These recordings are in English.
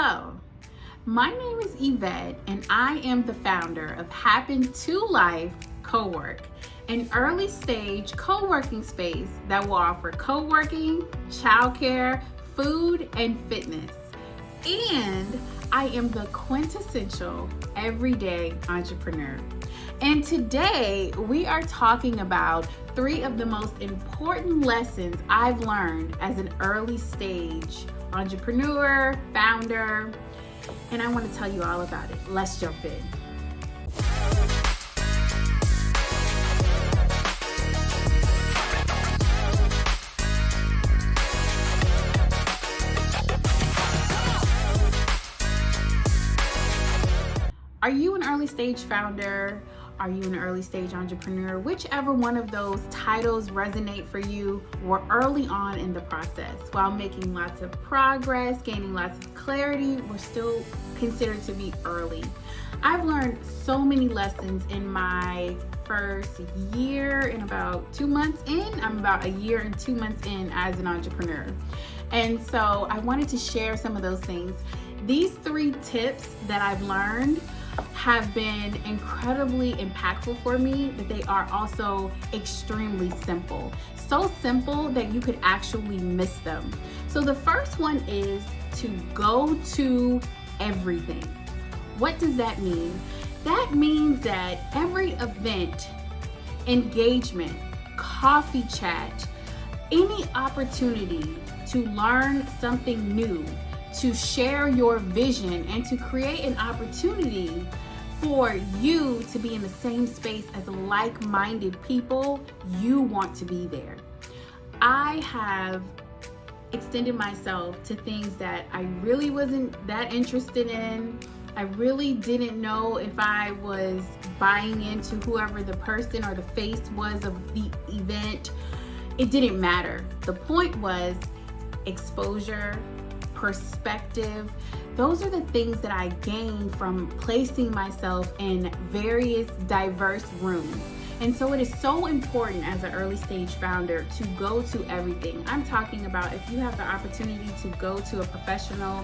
Hello, my name is Yvette and I am the founder of Happen to Life Cowork, an early stage co-working space that will offer co-working, childcare, food, and fitness. And I am the quintessential everyday entrepreneur. And today we are talking about 3 of the most important lessons I've learned as an early stage entrepreneur, founder, and I want to tell you all about it. Let's jump in. Are you an early stage founder? Are you an early stage entrepreneur? Whichever one of those titles resonate for you, we're early on in the process. While making lots of progress, gaining lots of clarity, we're still considered to be early. I've learned so many lessons in my first year and about 2 months in. I'm about a year and 2 months in as an entrepreneur. And so I wanted to share some of those things. These 3 tips that I've learned have been incredibly impactful for me, but they are also extremely simple. So simple that you could actually miss them. So the first one is to go to everything. What does that mean? That means that every event, engagement, coffee chat, any opportunity to learn something new, to share your vision, and to create an opportunity for you to be in the same space as like-minded people, you want to be there. I have extended myself to things that I really wasn't that interested in. I really didn't know if I was buying into whoever the person or the face was of the event. It didn't matter. The point was exposure, perspective. Those are the things that I gained from placing myself in various diverse rooms. And so it is so important as an early stage founder to go to everything. I'm talking about if you have the opportunity to go to a professional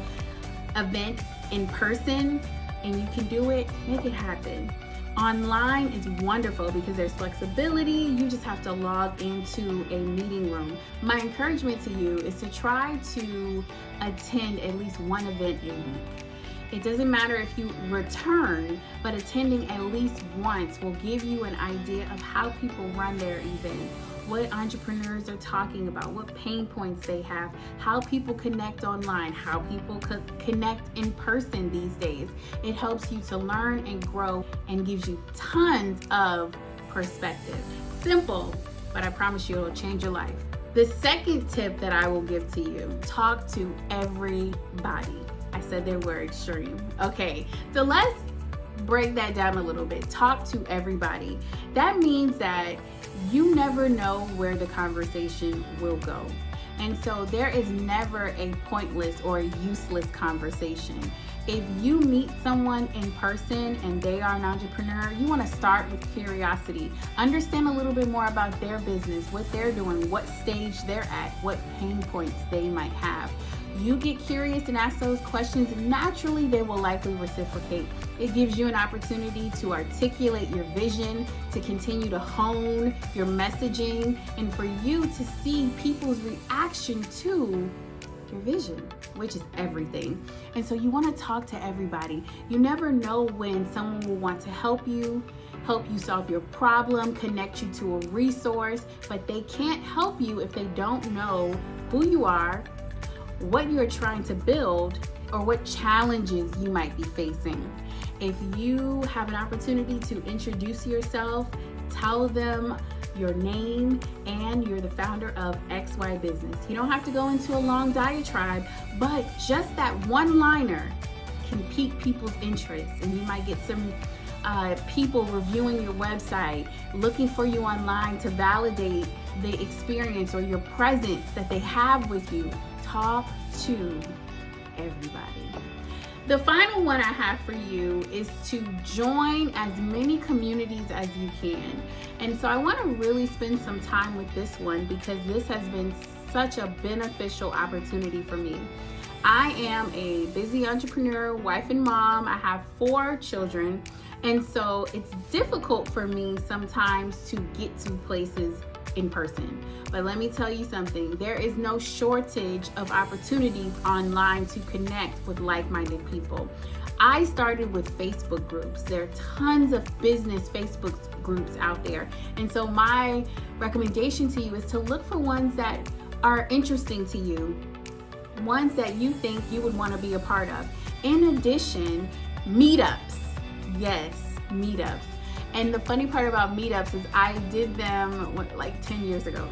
event in person and you can do it, make it happen. Online is wonderful because there's flexibility. You just have to log into a meeting room. My encouragement to you is to try to attend at least one event a week. It doesn't matter if you return, but attending at least once will give you an idea of how people run their events, what entrepreneurs are talking about, what pain points they have, how people connect online, how people connect in person these days. It helps you to learn and grow and gives you tons of perspective. Simple, but I promise you it'll change your life. The second tip that I will give to you, talk to everybody. I said they were extreme. Okay, so let's break that down a little bit. Talk to everybody. That means that you never know where the conversation will go. And so there is never a pointless or a useless conversation. If you meet someone in person and they are an entrepreneur, you want to start with curiosity. Understand a little bit more about their business, what they're doing, what stage they're at, what pain points they might have. You get curious and ask those questions, and naturally they will likely reciprocate. It gives you an opportunity to articulate your vision, to continue to hone your messaging, and for you to see people's reaction to your vision, which is everything. And so you want to talk to everybody. You never know when someone will want to help you solve your problem, connect you to a resource, but they can't help you if they don't know who you are, what you're trying to build, or what challenges you might be facing. If you have an opportunity to introduce yourself, tell them your name and you're the founder of XY business. You don't have to go into a long diatribe, but just that one-liner can pique people's interest, and you might get some people reviewing your website, looking for you online to validate the experience or your presence that they have with you. Talk to everybody. The final one I have for you is to join as many communities as you can. And so I want to really spend some time with this one because this has been such a beneficial opportunity for me. I am a busy entrepreneur, wife and mom. I have 4 children, and so it's difficult for me sometimes to get to places in person. But let me tell you something, there is no shortage of opportunities online to connect with like-minded people. I started with Facebook groups. There are tons of business Facebook groups out there. And so my recommendation to you is to look for ones that are interesting to you, ones that you think you would want to be a part of. In addition, meetups. Yes, meetups. And the funny part about meetups is I did them like 10 years ago.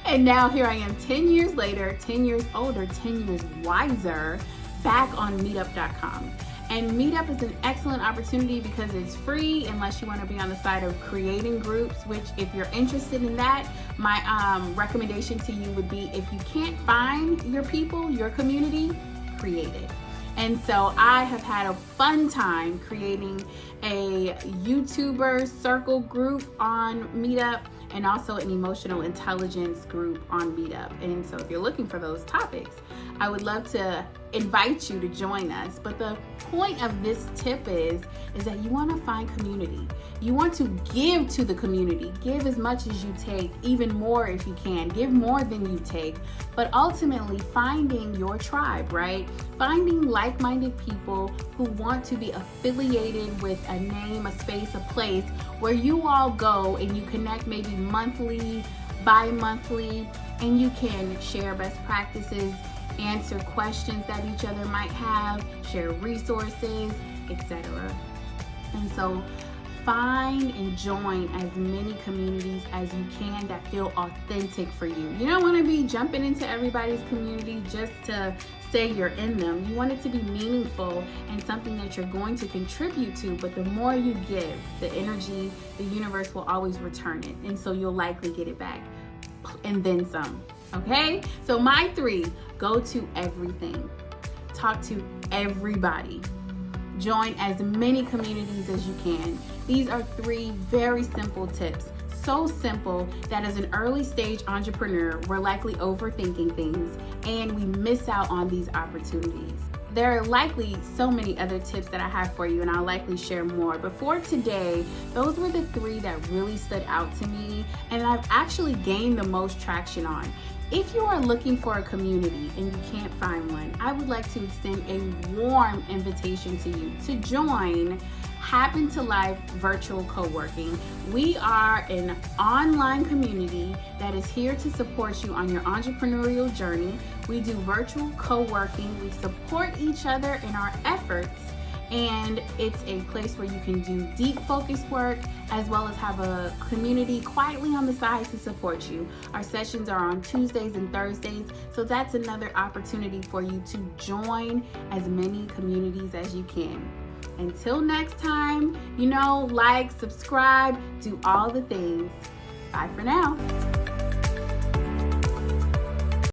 And now here I am 10 years later, 10 years older, 10 years wiser, back on meetup.com. And Meetup is an excellent opportunity because it's free unless you want to be on the side of creating groups, which if you're interested in that, my recommendation to you would be, if you can't find your people, your community, create it. And so I have had a fun time creating a YouTuber circle group on Meetup and also an emotional intelligence group on Meetup. And so if you're looking for those topics, I would love to invite you to join us. But the point of this tip is that you want to find community. You want to give to the community. Give as much as you take, even more if you can. Give more than you take. But ultimately finding your tribe, right? Finding like-minded people who want to be affiliated with a name, a space, a place where you all go and you connect maybe monthly, bi-monthly, and you can share best practices, answer questions that each other might have, share resources, etc. And so find and join as many communities as you can that feel authentic for you. You don't want to be jumping into everybody's community just to say you're in them. You want it to be meaningful and something that you're going to contribute to, but the more you give, the energy, the universe will always return it. And so you'll likely get it back and then some. Okay? So my 3, go to everything. Talk to everybody. Join as many communities as you can. These are 3 very simple tips. So simple that as an early stage entrepreneur, we're likely overthinking things and we miss out on these opportunities. There are likely so many other tips that I have for you, and I'll likely share more. But for today, those were the 3 that really stood out to me and I've actually gained the most traction on. If you are looking for a community and you can't find one, I would like to extend a warm invitation to you to join Happen to Life Virtual Coworking. We are an online community that is here to support you on your entrepreneurial journey. We do virtual co-working. We support each other in our efforts, and it's a place where you can do deep focus work as well as have a community quietly on the side to support you. Our sessions are on Tuesdays and Thursdays, so that's another opportunity for you to join as many communities as you can. Until next time, like, subscribe, do all the things. Bye for now.